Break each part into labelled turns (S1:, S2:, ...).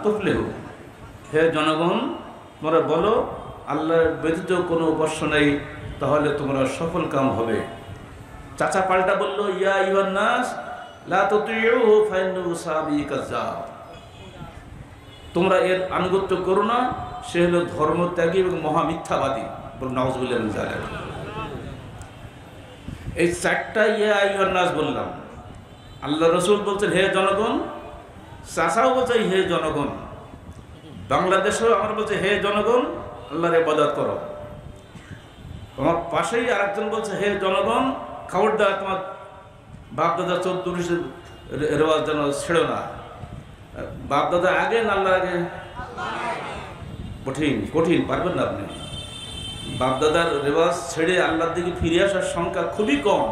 S1: তুফলিহু, হে জনগণ তোমরা বলো আল্লাহর ব্যতীত কোনো উপাস্য নেই, তাহলে তোমরা সফল কাম হবে। চাচা পাল্টা বলল, ইয়া আইয়ুহান নাস লা তুতিউহু ফাইন্নাহু সাবি কাজ্জাব, তোমরা এর আনুগত্য করো না, সে হলো ধর্মত্যাগী এবং মহামিথ্যাবাদী। বলুন নাউযুবিল্লাহি মিন যালিক। এই চারটা ইয়া আইয়ুহান নাস বললাম, আল্লাহ রসুল বলছেন হে জনগণ, চাচাও বলছে হে জনগণ, বাংলাদেশেও আমরা বলছে হে জনগণ আল্লাহর ইবাদত করো। তোমার পাশেই আরেকজন বলছে হে জনগণ খবরদার তোমার বাপদাদা 14 রেওয়াজ যেন ছেড়ো না। বাপদাদা আগে না আল্লাহ আগে? কঠিন কঠিন, পারবেন না আপনি। বাপদাদার রেওয়াজ ছেড়ে আল্লাহর দিকে ফিরে আসার সংখ্যা খুবই কম,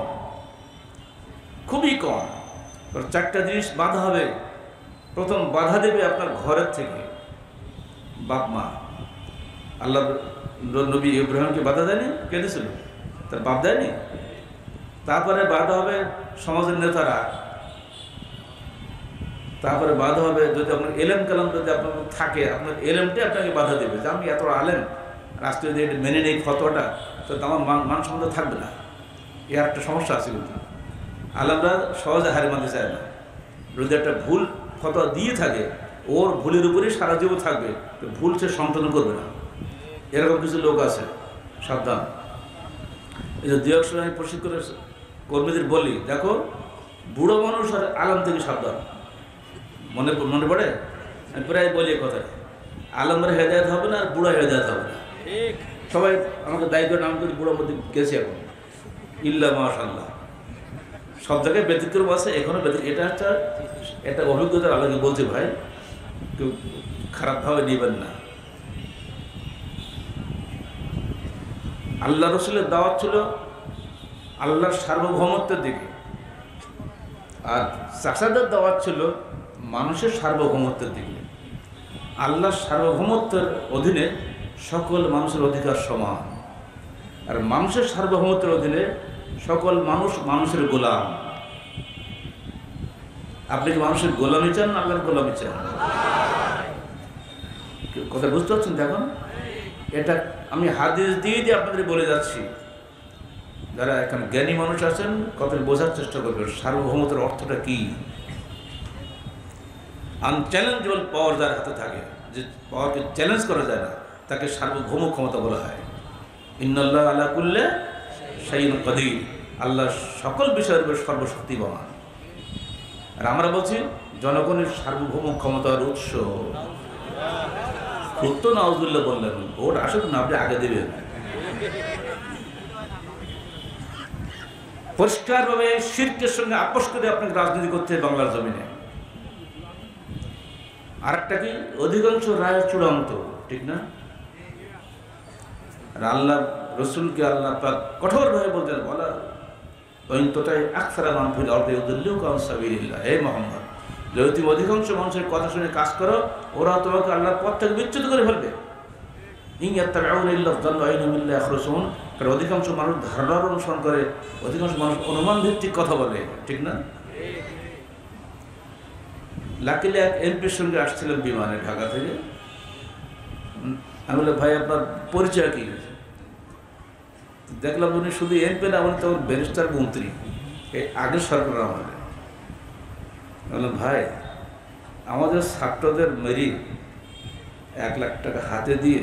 S1: খুবই কম। চারটা জিনিস বাধা হবে। প্রথম বাধা দেবে আপনার ঘরের থেকে, বাপ মা। আল্লাহ নবী ইব্রাহিমকে বাধা দেয়নি? কে দিয়েছিল? তার বাপ দেয়নি? তারপরে বাধা হবে সমাজের নেতারা, তারপরে বাধা হবে যদি আপনার এলেম কালাম যদি আপনার থাকে, আপনার এলেমটাই আপনাকে বাধা দেবে যে আমি এত আলেম, রাষ্ট্রীয় যদি মেনে নেই ফতোয়াটা, তো আমার মান সম্মান থাকবে না। এর একটা সমস্যা আছে। কিন্তু আলেমরা সহজে হারে মানতে চায় না। যদি একটা ভুল ফতোয়া দিয়ে থাকে, ওর ভুলের উপরেই সারা জীবন থাকবে, ভুল সে সংশোধন করবে না। এরকম কিছু লোক আছে, সাবধান। এই যে দুই একশো আমি প্রশিক্ষণের কর্মীদের বলি, দেখো বুড়ো মানুষ আর আলেম থেকে সাবধান। মনে পড়ে? আমি প্রায় বলি কথা, আলেমের হেদায়ত হবে না আর বুড়া হেদায়ত হবে না। সবাই আমাকে দায়িত্ব নাম করে বুড়োর মধ্যে গেছে এখন, ইল্লা মাশাআল্লাহ। সব জায়গায় ব্যতিক্রম আছে, এখনো এটা একটা অভিজ্ঞতার আলোকে বলছে ভাই, কেউ খারাপভাবে নেবেন না। আল্লাহ রসুলের দাওয়াত ছিল আল্লাহর সার্বভৌমত্বের দিকে, আর চাচাদের দাওয়াত ছিল মানুষের সার্বভৌমত্বের দিকে। আল্লাহর সার্বভৌমত্বের অধীনে সকল মানুষের অধিকার সমান, আর মানুষের সার্বভৌমত্বের অধীনে সকল মানুষ মানুষের গোলাম। আপনি কি মানুষের গোলামি চান না আল্লাহর গোলামি চান? কথা বুঝতে পারছেন? দেখুন, এটা আমি হাদিস দিয়ে দিয়ে আপনাদের বলে যাচ্ছি। যারা এখানে জ্ঞানী মানুষ আছেন, কথা বোঝার চেষ্টা করবেন সার্বভৌমত্বের অর্থটা কি। আনচ্যালেঞ্জেবল পাওয়ার যার হাতে থাকে, যে পাওয়ারকে চ্যালেঞ্জ করা যায় না, তাকে সার্বভৌম ক্ষমতা বলা হয়। ইন্নাল্লাহ আলা কুল্লি শাইইন কাদির, আল্লাহ সকল বিষয়ের উপর সর্বশক্তিমান। আর আমরা বলছি জনগণের সার্বভৌম ক্ষমতার উৎস। সত্য নাউজুবিল্লাহ বললেন, ভোট আসুক না, আপনি আগে দেবেন। পরিষ্কারভাবে শিরকের সঙ্গে আপোষ করে আপনাকে রাজনীতি করতে হবে বাংলার জমিনে। আর একটা কি, অধিকাংশ রায় চূড়ান্ত, ঠিক না? আর আল্লাহ রসুলকে আল্লাহ পাক কঠোরভাবে বলতেন, বলা হে মোহাম্মদ, যদি তুমি অধিকাংশ মানুষের কথা শুনে কাজ করো, ওরা তোমাকে আল্লাহর পথ থেকে বিচ্যুত করে ফেলবে। কারণ অধিকাংশ মানুষ ধারণার অনুসরণ করে, অধিকাংশ মানুষ অনুমান ভিত্তিক কথা বলে, ঠিক না? লাকিলে এক এমপির সঙ্গে আসছিলাম বিমানে ঢাকা থেকে। আমি বললাম, ভাই আপনার পরিচয় কি? দেখলাম উনি শুধু এমপি না, উনি তখন ব্যারিস্টার মন্ত্রী, এই আগের সরকার আমাদের। বললাম, ভাই আমাদের ছাত্রদের মেরি 1 লাখ টাকা হাতে দিয়ে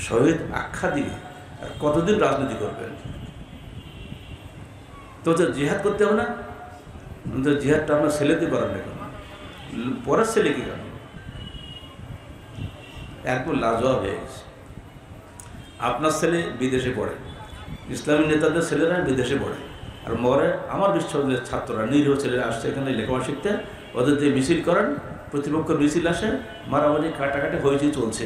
S1: শহীদ আখ্যা দিয়ে আর কতদিন রাজনীতি করবেন? তো জিহাদ করতে হবে না? জিহাদটা আপনার ছেলেতে করেন না, পরের ছেলে কি কেন? একদম লাজবাব হয়ে গেছে। আপনার ছেলে বিদেশে পড়ে, ইসলামী নেতাদের ছেলেরা বিদেশে পড়ে, আর মরে আমার বিশ্ববিদ্যালয়ের ছাত্ররা, নিরীহ ছেলেরা আসছে এখানে লেখাপড়া শিখতে, ওদের দিয়ে মিছিল করেন, প্রতিপক্ষের মিছিল আসে, মারামারি কাটাকাটি হয়েছে, চলছে।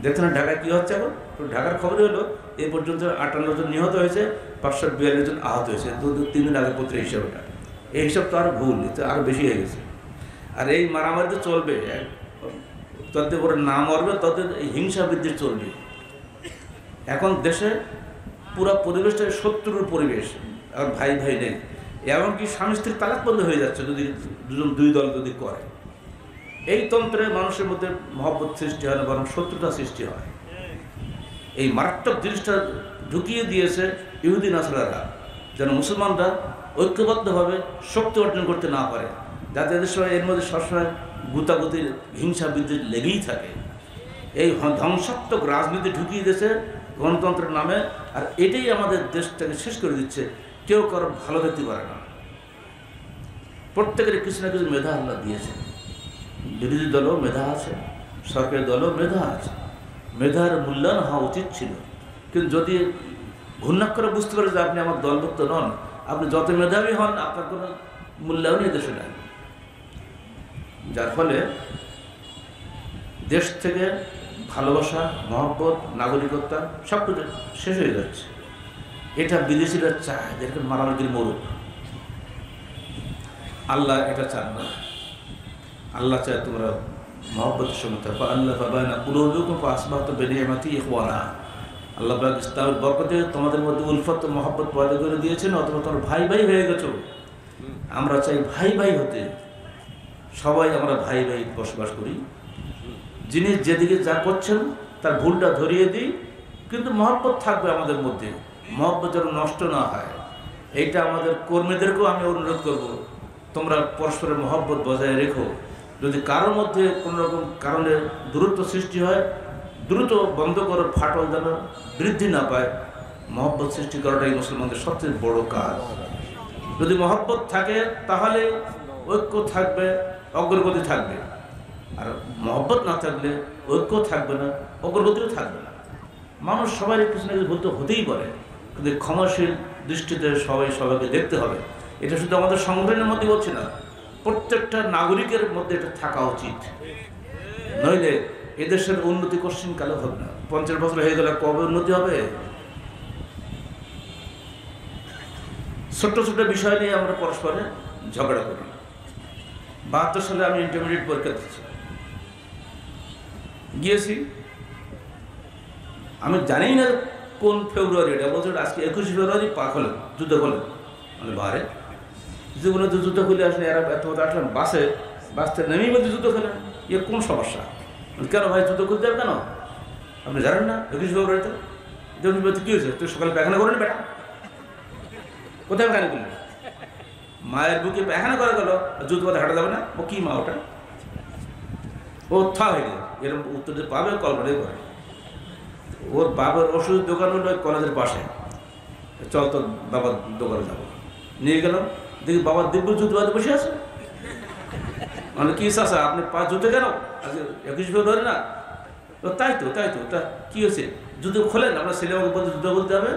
S1: দেখছেন না ঢাকায় কী হচ্ছে এখন? ঢাকার খবরই হলো এই পর্যন্ত 58 জন নিহত হয়েছে, 542 জন আহত হয়েছে 2-3 দিন আগে পত্রের হিসাবটা। এই হিসাব তো আরও ভুল, তো আরও বেশি হয়ে গেছে। আর এই মারামারি তো চলবে, তত করে না মরবে তত হিংসা বৃদ্ধি চলবে। এখন দেশে পুরো পরিবেশটা শত্রুর পরিবেশ, আর ভাই ভাই নেই। এমনকি স্বামী স্ত্রীর তালাক বন্ধ হয়ে যাচ্ছে যদি দুই দল যদি করে। এই তন্ত্রে মানুষের মধ্যে মহব্বত সৃষ্টি হয় না, বরং শত্রুতা সৃষ্টি হয়। এই মারাত্মক জিনিসটা ঢুকিয়ে দিয়েছে ইহুদি নাসরারা, যেন মুসলমানরা ঐক্যবদ্ধভাবে শক্তি অর্জন করতে না পারে, যাতে এদের সময় এর মধ্যে সবসময় গুতাগুতির হিংসা বিদ্বেষ লেগেই থাকে। এই ধ্বংসাত্মক রাজনীতি ঢুকিয়ে দিয়েছে গণতন্ত্রের নামে, আর এটাই আমাদের দেশটাকে শেষ করে দিচ্ছে। কেউ কারোর ভালো দেখতে পারে না। প্রত্যেকের কিছু না কিছু মেধা আল্লাহ দিয়েছে। বিরোধী দলও মেধা আছে, সরকারি দলও মেধা আছে। মেধার মূল্যায়ন হওয়া উচিত ছিল, কিন্তু যদি ঘূর্ণা করে বুঝতে পারে যে আপনি আমার দলভুক্ত নন, আপনি যত মেধাবী হন আপনার কোনো মূল্যায়নই দেশে নাই। যার ফলে দেশ থেকে ভালোবাসা, মহব্বত, নাগরিকত্ব সব কিছু শেষ হয়ে যাচ্ছে। এটা বিদেশিরা চায়, দেখেন মারামারির মরুক। আল্লাহ এটা চান না। আল্লাহ চায় তোমরা মহব্বতের সঙ্গে থাকো। আল্লাহ বাবানা কুলুবুকুম ফাসবাহতু বিনিয়ামাতি ইখওয়ানা। আল্লাহ পাক ইসলামের বরকতে তোমাদের মধ্যে উলফত মহব্বত পয়দা করে দিয়েছেন, অথবা তোমরা ভাই ভাই হয়ে গেছো। আমরা চাই ভাই ভাই হতে, সবাই আমরা ভাই ভাই বসবাস করি। যিনি যেদিকে যা করছেন তার ভুলটা ধরিয়ে দিই, কিন্তু মহব্বত থাকবে আমাদের মধ্যে, মহব্বত যেন নষ্ট না হয়। এইটা আমাদের কর্মীদেরকেও আমি অনুরোধ করব, তোমরা পরস্পরের মহব্বত বজায় রেখো। যদি কারোর মধ্যে কোনো রকম কারণে দূরত্ব সৃষ্টি হয়, দ্রুত বন্ধ করো, ফাটল যেন বৃদ্ধি না পায়। মহব্বত সৃষ্টি করাটাই মুসলমানদের সবচেয়ে বড় কাজ। যদি মহব্বত থাকে তাহলে ঐক্য থাকবে, অগ্রগতি থাকবে। আর মহব্বত না থাকলে ঐক্য থাকবে না, অগ্রগতিও থাকবে না। মানুষ সবাই কিছু না কিছু ভুল তো হতেই পারে, কিন্তু ক্ষমাশীল দৃষ্টিতে সবাই সবাইকে দেখতে হবে। এটা শুধু আমাদের সংগঠনের মধ্যে বলছি না, প্রত্যেকটা নাগরিকের মধ্যে এটা থাকা উচিত। নইলে এদেশের উন্নতি কোশ্চিন কালে হবে না। 50 বছর হয়ে গেলে কবে উন্নতি হবে? ছোট্ট ছোট্ট বিষয় নিয়ে আমরা পরস্পরে ঝগড়া করি। 72 সালে আমি ইন্টারমিডিয়েট পরীক্ষা দিচ্ছি, গিয়েছি। আমি জানি না কোন ফেব্রুয়ারি, এটা বলছে আজকে 21 ফেব্রুয়ারি পাক হলেন, যুদ্ধ করলেন। মানে বারে জীবনে তো যুদ্ধ খুলে আসলে এরা এত আসলেন, বাসতে নেমেই বলছে যুদ্ধ খেলেন। ইয়ে কোন সমস্যা? কেন ভাই যুদ্ধ করতে যাবে কেন? আপনি জানেন না 21 ফেব্রুয়ারিতে কী হয়েছে? তুই সকালে পায়খানা করেন বেটা? কোথায় পায়খানা করলেন? মায়ের বুকে পায়খানা করা গেল, যুদ্ধ পথে হাঁটা যাবে না? ও কি মা ওটা? ও থা হয়ে গেল। এরকম উত্তর দিয়ে পাবে, কল্পনাই করে। ওর বাবার ওষুধ দোকান হলো কলেজের পাশে। চল তো বাবার দোকানে যাবো। নিয়ে গেলাম, দেখি বাবার দিব্য যুদ্ধ বাদে বসে আছে। মানে কি চাষা আপনি পা জুতে কেন? আজকে 21 ফেব্রুয়ারি না? তো তাই তো তা কী হয়েছে? যুদ্ধ খোলেন, আমরা ছেলে আমাকে বলতে যুদ্ধ বলতে হবে।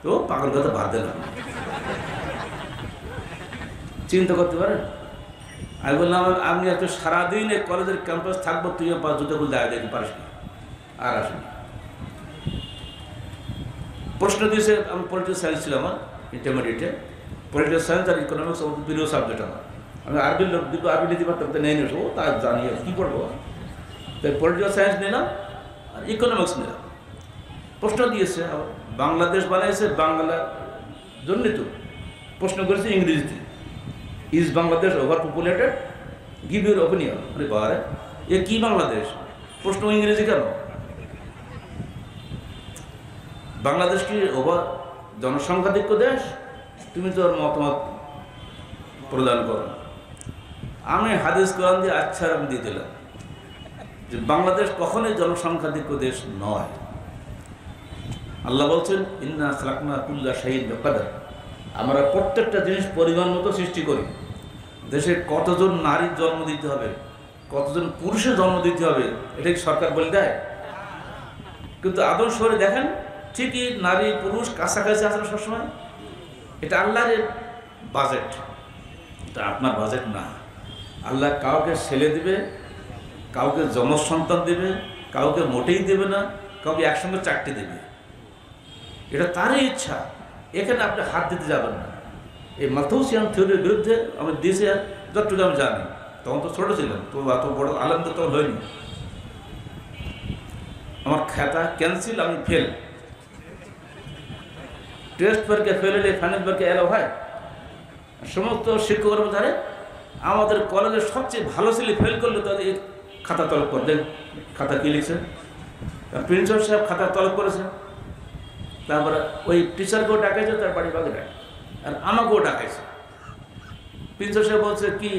S1: তো পাগল কথা বাদ দিলাম। চিন্তা করতে পারেন? আমি বললাম আমি এত সারাদিন এই কলেজের ক্যাম্পাস থাকবো, তুইও পা জুতো বলতে আগে দেখতে পারিস না, আর আসেন। প্রশ্ন দিয়েছে, আমি পলিটিক্যাল সায়েন্স ছিল আমার ইন্টারমিডিয়েটে। পলিটিক্যাল সায়েন্স আর ইকোনমিক্স আমার প্রিয় সাবজেক্ট। আমি আরবির লোক, দুটো আরবি নীতি পারতাম, নেই নেবো, তা জানি কী পড়বো। তাই পলিটিক্যাল সায়েন্স নিলাম আর ইকোনমিক্স নিলাম। প্রশ্ন দিয়েছে, বাংলাদেশ বানাইছে বাংলার জন্য তো। প্রশ্ন করেছে ইংরেজিতে, is Bangladesh over populated, give your opinion. আরে বারে, এ কি বাংলাদেশ? প্রশ্ন ইংরেজি কেন? বাংলাদেশ কি ওভার জনসংখ্যাধিক্য দেশ? তুমি তো ওর মতামত প্রদান করো। আমি হাদিস কোরআন দিয়ে আচ্ছা আমি দিয়ে দিলাম যে বাংলাদেশ কখনোই জনসংখ্যাধিক্য দেশ নয়। আল্লাহ বলছেন ইন্না খালাকনা কুল্লা শাইইন বিকদর, আমরা প্রত্যেকটা জিনিস পরিমাণ মতো সৃষ্টি করি। দেশে কতজন নারীর জন্ম দিতে হবে, কতজন পুরুষের জন্ম দিতে হবে, এটা কি সরকার বলে দেয়? কিন্তু আদর্শ করে দেখেন, ঠিকই নারী পুরুষ কাছাকাছি আসলে সবসময়। এটা আল্লাহর বাজেট, এটা আপনার বাজেট না। আল্লাহ কাউকে ছেলে দিবে, কাউকে জনসন্তান দেবে, কাউকে মোটেই দেবে না, কাউকে একসঙ্গে 4টি দেবে। এটা তারই ইচ্ছা, এখানে আপনি হাত দিতে যাবেন না। এই মালথুসিয়ান থিওরির বিরুদ্ধে আমি দিয়েছি, যতটুকু আমি জানি। তখন তো ছোটো ছিলাম, তো এত বড় আলেম তো তখন হয়নি। আমার খাতা ক্যান্সেল, আমি ফেল। টেস্ট পরীক্ষা ফেল হলে ফাইনাল পরীক্ষা এলো হয়। সমস্ত শিক্ষকের ধারে আমাদের কলেজের সবচেয়ে ভালো ছেলে ফেল করলে তাদের খাতা তলব করে দেন, খাতা কি লিখছে, প্রিন্সিপাল সাহেব খাতা তলব করেছে। তারপরে ওই টিচারকেও ডাকাইছে, তার বাড়ি বাগেরহাট, আর আমাকেও ডাকাইছে। প্রিন্সিপাল সাহেব বলছে, কি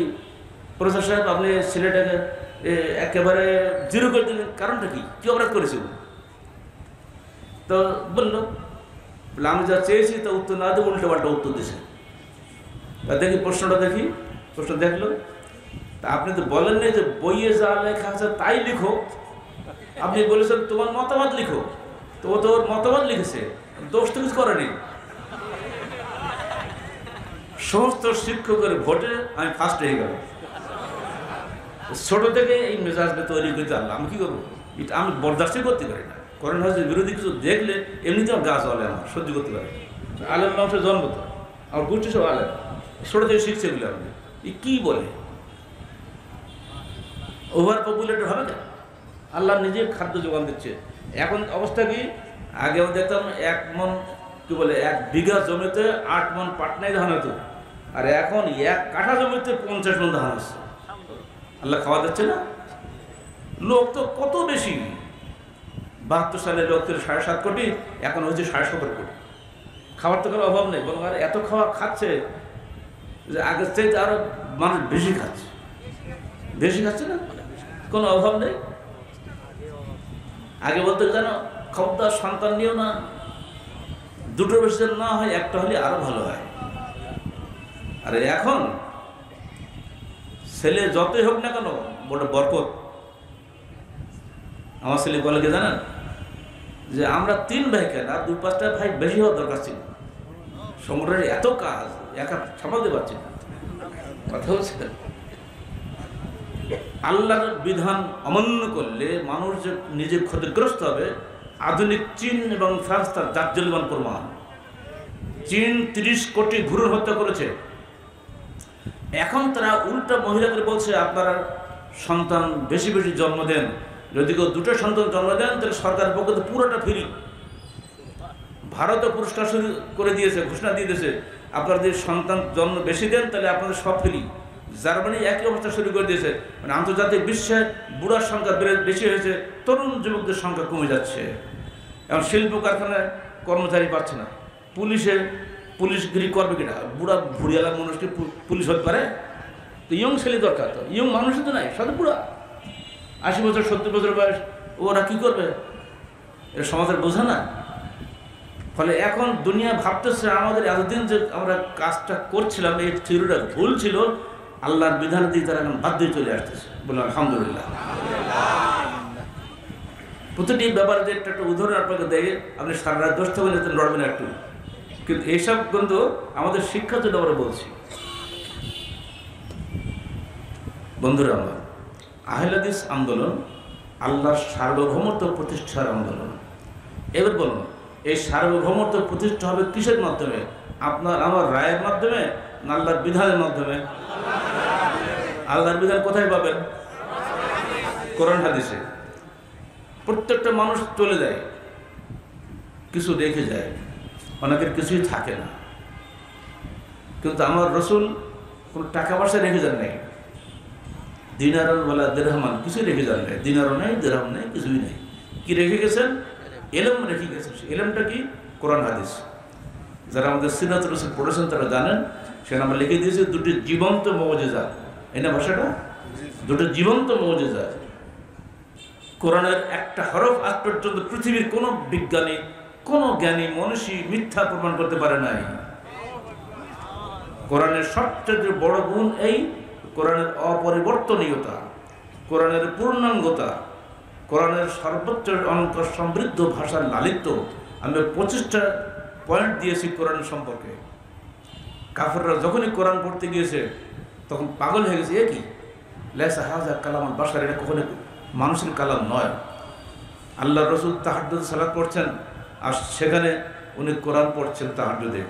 S1: প্রফেসর সাহেব আপনি ছেলেটাকে একেবারে জিরো করে দিলেন, কারণটা কি অপরাধ করেছে? তো বললো, আমি যা চেয়েছি তা উত্তর না দিয়ে উল্টো পাল্টা উত্তর দিয়েছে। তা দেখি প্রশ্নটা দেখি, প্রশ্ন দেখলো, তা আপনি তো বলেননি যে বইয়ে যা লেখা আছে তাই লিখো, আপনি বলেছেন তোমার মতামত লিখো। তো ও তো ওর মতামত লিখেছে, দোষ তো কিছু করেনি। সমস্ত শিক্ষকের ভোটে আমি ফার্স্ট হয়ে গেল। ছোট থেকে এই মেজাজটা তৈরি করতে আনলাম, আমি কি করবো? এটা আমি বরদাস্তি করতে পারি না। করোনা হচ্ছে বিরোধী কিছু দেখলে এমনিতে আমার গা জ্বলে, আমার সহ্য করতে পারি। আলেম মানুষের জন্ম তো, আমার গোষ্ঠী সব আলেম, ছোট থেকে শিখছে এগুলো। আপনি কি বলে ওভার পপুলেটেড হবে না? আল্লাহ নিজে খাদ্য যোগান দিচ্ছে। এখন অবস্থা কি, আগে আমি দেখতাম 1 মণ কি বলে 1 বিঘা জমিতে 8 মণ পাটনাই ধান হতো, আর এখন 1 কাঠা জমিতে 50 মণ ধান হচ্ছে। আল্লাহ খাওয়া দিচ্ছে না? লোক তো কত বেশি, 72 সালে লোক ছিল 7.5 কোটি, এখন হচ্ছে 17.5 কোটি। খাবার তো কোনো অভাব নেই, বরং আর এত খাওয়া খাচ্ছে যে আগের চাইতে আরো মানুষ বেশি খাচ্ছে, বেশি খাচ্ছে না, কোনো অভাব নেই। আগে বলতে জানো, খবরদার সন্তান নিও না, দুটো বেশি না হয়, একটা হলে আরো ভালো হয়। আরে এখন ছেলে যতই হোক না কেন বড় বরকত। আমার ছেলে বলে কি জানেন, যে আমরা 3 ভাই কেন, আর 2-5টা ভাই বেশি হওয়ার দরকার ছিল, সংগঠনের এত কাজ একা সামালতে পারছি না। কথা হচ্ছে আল্লাহর বিধান অমান্য করলে মানুষ যে নিজে ক্ষতিগ্রস্ত হবে। আধুনিক চীন এবং ফ্রান্স তার জাজ্জলিমান প্রমাণ। চীন 30 কোটি ভ্রূণ হত্যা করেছে, এখন তারা উল্টা মহিলাদের বলছে আপনারা সন্তান বেশি বেশি জন্ম দেন, যদি কেউ 2টো সন্তান জন্ম দেন তাহলে সরকারের পক্ষে তো পুরোটা ফ্রি। ভারতও পুরস্কার শুরু করে দিয়েছে, ঘোষণা দিয়ে দিয়েছে, আপনারা যদি সন্তান জন্ম বেশি দেন তাহলে আপনাদের সব ফ্রি। জার্মানি একই অবস্থা শুরু করে দিয়েছে, মানে আন্তর্জাতিক বিশ্বে বুড়ার সংখ্যা বেশি হয়েছে, তরুণ যুবকদের সংখ্যা কমে যাচ্ছে। এখন শিল্প কারখানায় কর্মচারী পাচ্ছে না, পুলিশগিরি করবে কিনা? বুড়া ভুড়িয়ালা মানুষকে পুলিশ হতে পারে? তো ইয়ং ছেলে দরকার, তো ইয়ং মানুষই তো নাই, সাথে বুড়া 80 বছর 70 বছর বয়স, ওরা কি করবে? এটা সমাজের বোঝা না। ফলে এখন দুনিয়া ভাবতেছে আমাদের এতদিন যে আমরা কাজটা করছিলাম এই থিওরিটা ভুল ছিল, আল্লাহর বিধান দিয়ে তারা এখন বাধ্য চলে আসতেছে। বললাম আলহামদুলিল্লাহ। প্রতিটি ব্যাপারে যে একটা উদাহরণ আপনাকে দেয়, আপনি সারা রাত দোষ থাকলে লড়বেন একটু, কিন্তু এইসব কিন্তু আমাদের শিক্ষার জন্য আমরা বলছি। বন্ধুরা আমার, আহলে হাদিস আন্দোলন আল্লাহর সার্বভৌমত্ব প্রতিষ্ঠার আন্দোলন। এবার বলুন, এই সার্বভৌমত্ব প্রতিষ্ঠা হবে কিসের মাধ্যমে? আপনার আমার রায়ের মাধ্যমে না আল্লাহর বিধানের মাধ্যমে? আল্লাহর বিধান কোথায় পাবেন? কোরআন হাদিসে। প্রত্যেকটা মানুষ চলে যায়, কিছু রেখে যায়, অনেকের কিছুই থাকে না, কিন্তু আমার রসুল কোনো টাকা পয়সা রেখে যান নাই, দিনার বলা দেরহামান কিছুই রেখে যান নাই, দিনারও নেই, দেরহাম নেই, কিছুই নেই। কি রেখে গেছেন? এলম রেখে গেছেন। এলমটা কি? কোরআন হাদিস। যারা আমাদের সিরাত রসুল পড়েছেন তারা জানেন, সেখানে আমরা লিখে দিয়েছি 2টি জীবন্ত মুজিজা। এই না ভাষাটা? 2টি জীবন্ত মুজিজা। কোরআনের একটা হরফ আজ পর্যন্ত পৃথিবীর কোনো বিজ্ঞানী, কোনো জ্ঞানী মনীষী মিথ্যা প্রমাণ করতে পারে নাই। কোরআনের সবচেয়ে বড় গুণ এই কোরআনের অপরিবর্তনীয়তা, কোরআনের পূর্ণাঙ্গতা, কোরআনের সর্বোচ্চ অলঙ্কার সমৃদ্ধ ভাষার লালিত্য। আমি 25টা পয়েন্ট দিয়েছি কোরআন সম্পর্কে। কাফেররা যখনই কোরআন পড়তে গিয়েছে তখন পাগল হয়ে গেছে, এ কি লাইসা হাযা কালামুল বাশার, এটা কখনো মানুষের কালাম নয়। আল্লাহ রসুল তাহাজ্জুদ সালাত পড়ছেন, আর সেখানে উনি কোরআন পড়ছেন তাহাজ্জুদে।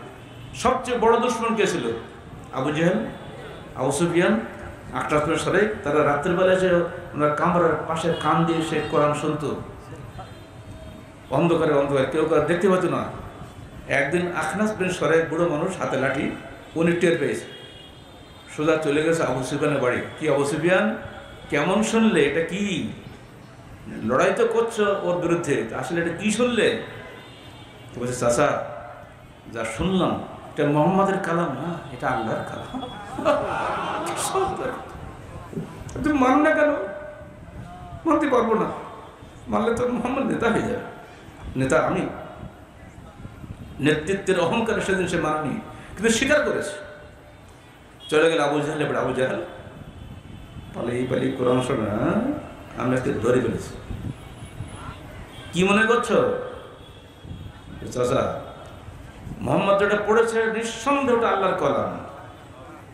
S1: সবচেয়ে বড় দুশমন কে ছিল? আবু জেহেল, আবু সুফিয়ান, আখতাসের সাথে। তারা রাত্রের বেলায় যে ওনার কামরার পাশে কান দিয়ে সে কোরআন শুনতো, অন্ধকারে অন্ধকারে, কেউ দেখতে পাইত না। একদিন আখনাস বিন সরাইক, বুড়ো মানুষ, হাতে লাঠি, উনি টের পেয়েছে, সোজা চলে গেছে আবু সুফিয়ানের বাড়ি। কি আবু সুফিয়ান, কেমন শুনলে? এটা কি লড়াই তো করছো ওর বিরুদ্ধে, আসলে এটা কি শুনলে? বলছে চাচা, যা শুনলাম এটা মোহাম্মদের কালাম না, এটা আল্লাহর কালাম। তুমি মানো না কেন? মানতে পারবো না, মানলে তো মোহাম্মদ নেতা হয়ে যাবে। নেতা আমি, নেতৃত্বের অহংকারে সেদিন সে মানেনি, কিন্তু স্বীকার করেছে। চলে গেল আবু জাহেল। এবার আবু জাহেল পালি কোরআন শোনা, আমি আজকে ধরে ফেলেছি। কি মনে করছো চাচা? মোহাম্মদ যেটা পড়েছে নিঃসন্দেহ ওটা আল্লাহর কলাম,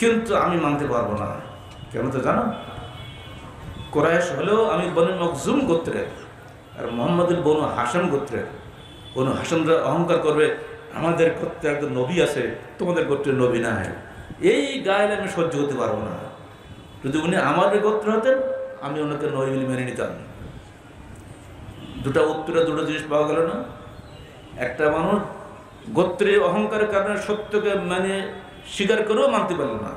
S1: কিন্তু আমি মানতে পারবো না। কেন তো জানো? কোরাইশ হলেও আমি বনু মখজুম গোত্রের, আর মোহাম্মদের বনু হাসান গোত্রের। বনু হাসানরা অহংকার করবে আমাদের গোত্রে একজন নবী আছে, তোমাদের গোত্রে নবী না হয়। এই গায়ে আমি সহ্য করতে পারবো না। যদি উনি আমাদের গোত্র হতেন, আমি ওনাকে নবী বলে মেনে নিতাম। দুটা উত্তরে দুটো জিনিস পাওয়া গেল না। একটা মানুষ গোত্রের অহংকারের কারণে সত্যকে মানে স্বীকার করেও মানতে পারল না,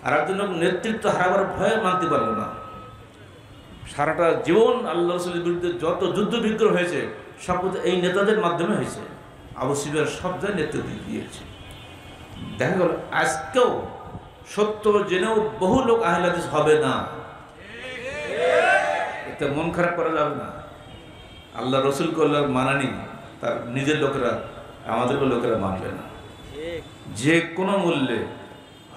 S1: আর একজন নেতৃত্ব হারাবার ভয়ে মানতে পারল না। সারাটা জীবন আল্লাহ রাসূলের বিরুদ্ধে যত যুদ্ধ বিগ্রহ হয়েছে সব এই নেতাদের মাধ্যমে হয়েছে। আবু সুফিয়ান সব জায়গায় নেতৃত্ব দিয়েছে। দেখা গেল আজকেও সত্য জেনেও বহু লোক আহলে হাদিস হবে না। এতে মন খারাপ করা যাবে না। আল্লাহ রসুলকে মানানি, তার নিজের লোকেরা আমাদেরকে লোকেরা মানবে না। যে কোনো মূল্যে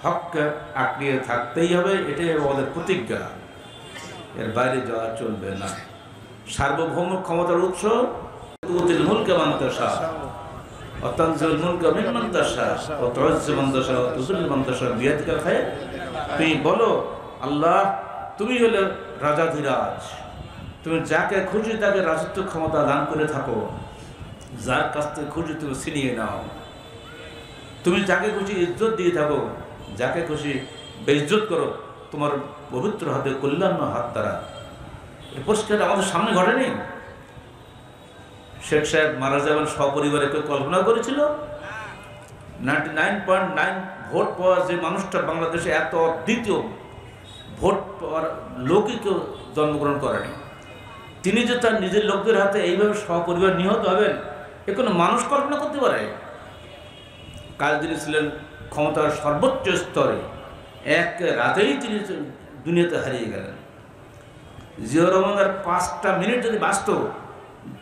S1: হককে আঁকড়িয়ে থাকতেই হবে, এটাই আমাদের প্রতিজ্ঞা। এর বাইরে যাওয়া চলবে না। সার্বভৌম ক্ষমতার উৎস তুতিল মুলকা মান তাশা ওয়া তানজিলুল মুলকা মিম্মান তাশা ওয়া তু'ইজ্জু মান তাশা ওয়া তুযিল্লু মান তাশা বিয়াদিকাল খায়র। তুমি বলো আল্লাহ তুমি হলে রাজাধিরাজ, তুমি যাকে খুশি তাকে রাজত্ব ক্ষমতা দান করে থাকো, যার কাছ থেকে খুশি তুমি ছিনিয়ে নাও। তুমি যাকে খুশি ইজ্জত দিয়ে থাকো, যাকে খুশি বেইজ্জত করো, তোমার পবিত্র হাতে কল্যাণ হাত দ্বারা। এই পরিষ্কার আমাদের সামনে ঘটেনি। শেখ সাহেব মারা যাবেন সপরিবারে কেউ কল্পনা করেছিল? 99.9 ভোট পাওয়া যে মানুষটা বাংলাদেশে এত দ্বিতীয় ভোট পাওয়ার লোকই কেউ জন্মগ্রহণ করেনি। তিনি যে তার নিজের লোকদের হাতে এইভাবে সপরিবার নিহত হবেন, এ কোনো মানুষ কল্পনা করতে পারে? কাল তিনি ছিলেন ক্ষমতার সর্বোচ্চ স্তরে, এক রাতেই তিনি দুনিয়াতে হারিয়ে গেলেন। জিয়াউর রহমানের 5টা মিনিট যদি বাঁচত,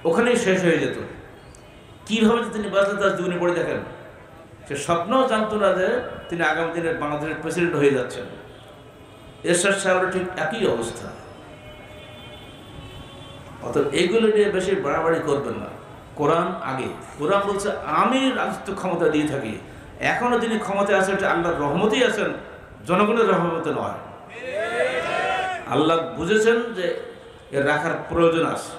S1: ওখানেই শেষ হয়ে যেত। কীভাবে যে তিনি বাঁচতেন তার জীবনে পড়ে দেখেন। সে স্বপ্নও জানত না যে তিনি আগামী দিনে বাংলাদেশের প্রেসিডেন্ট হয়ে যাচ্ছেন। এরশাদ সাহেবের ঠিক একই অবস্থা। অর্থাৎ এইগুলো নিয়ে বেশি বাড়াবাড়ি করবেন না। কোরআন আগে। কোরআন বলছে আমি রাজত্ব ক্ষমতা দিয়ে থাকি। এখনো যিনি ক্ষমতায় আছেন এটা আল্লাহর রহমতেই আছেন, জনগণের রহমতে নয়। আল্লাহ বুঝেছেন যে এর রাখার প্রয়োজন আছে।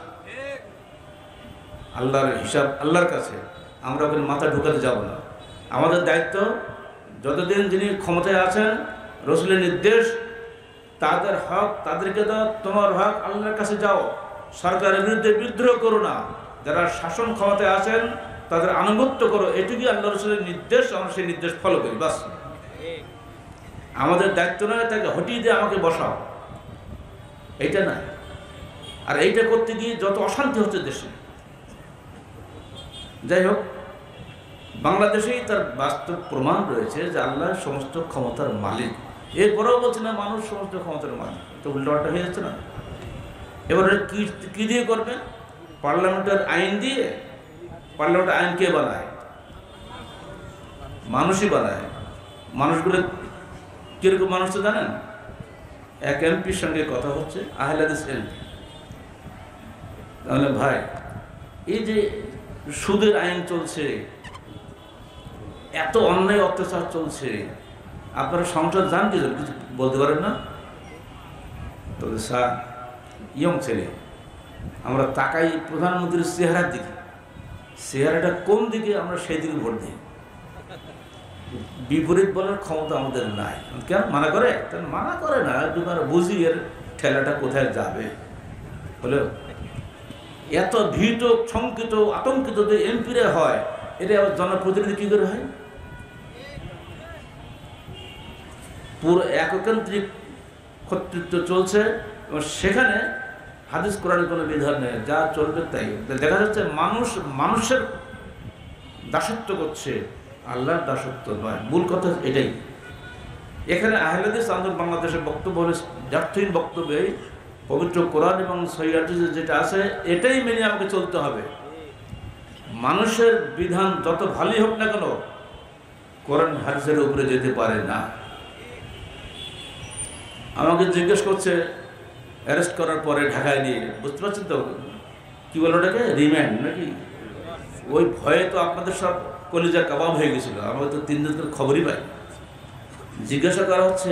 S1: আল্লাহর হিসাব আল্লাহর কাছে, আমরা ওখানে মাথা ঢুকাতে যাব না। আমাদের দায়িত্ব যতদিন যিনি ক্ষমতায় আছেন, রসুলের নির্দেশ, তাদের হক তাদেরকে দাও, তোমার হক আল্লাহর কাছে যাও। সরকারের বিরুদ্ধে বিদ্রোহ করো না। যারা শাসন ক্ষমতায় আছেন তাদের আনুগত্য করো। এটুকুই আল্লাহ রসুলের নির্দেশ, আমরা সেই নির্দেশ ফলো করি, বাস। আমাদের দায়িত্ব নয় তাকে হটিয়ে দিয়ে আমাকে বসাও, এইটা না। আর এইটা করতে গিয়ে যত অশান্তি হচ্ছে দেশে। যাই হোক, বাংলাদেশেই তার বাস্তব প্রমাণ রয়েছে যে আল্লাহ সমস্ত ক্ষমতার মালিক। এরপরেও বলছে না মানুষ সমস্ত ক্ষমতার মালিক, তো উল্টাপাল্টা হয়ে যাচ্ছে না। এবারে কি দিয়ে করবে? পার্লামেন্টের আইন দিয়ে। পার্লামেন্টের আইন কে বানায়? মানুষই বানায়। মানুষগুলো কিরকম মানুষ তো জানেন? এক এমপির সঙ্গে কথা হচ্ছে, আহলে হাদিস এমপি। তাহলে ভাই, এই যে সুদের আইন চলছে, এত অন্যায় অত্যাচার চলছে, আপনারা সংসদ যান কি কিছু বলতে পারেন না? তবে স্যার, ইয়ং ছেলে, আমরা তাকাই প্রধানমন্ত্রীর চেহারার দিকে, চেহারাটা কোন দিকে আমরা সেই দিকে ভোট দিই। বিপরীত বলার ক্ষমতা আমাদের নাই। কেন মানা করে? মানা করে না, একবার বুঝি এর ঠেলাটা কোথায় যাবে। হলো এত ভীত, শঙ্কিত, আতঙ্কিত যে এমপিরা হয়, এটা আবার জনপ্রতিনিধি কী করে হয়? পুরো এককেন্দ্রিক কর্তৃত্ব চলছে এবং সেখানে হাদিস কোরআনের কোনো বিধান নেই, যা চলবে তাই। দেখা যাচ্ছে মানুষের দাসত্ব করছে, আল্লাহর দাসত্ব নয়। মূল কথা এটাই। এখানে আহলে হাদিস আন্দোলন বাংলাদেশের বক্তব্য হলে যথার্থহীন বক্তব্যে পবিত্র কোরআন এবং সহিহ হাদিসে যেটা আছে এটাই মেনে আমাকে চলতে হবে। মানুষের বিধান যত ভালোই হোক না কেন কোরআন হাদিসের উপরে যেতে পারে না। আমাকে জিজ্ঞেস করছে অ্যারেস্ট করার পরে ঢাকায় নিয়ে, বুঝতে পারছেন তো কী বলো ওটাকে, রিমান্ড নাকি? ওই ভয়ে তো আপনাদের সব কলিজা কাবাব হয়ে গেছিলো। আমাকে তো 3 দিন ধরে খবরই পাই। জিজ্ঞাসা করা হচ্ছে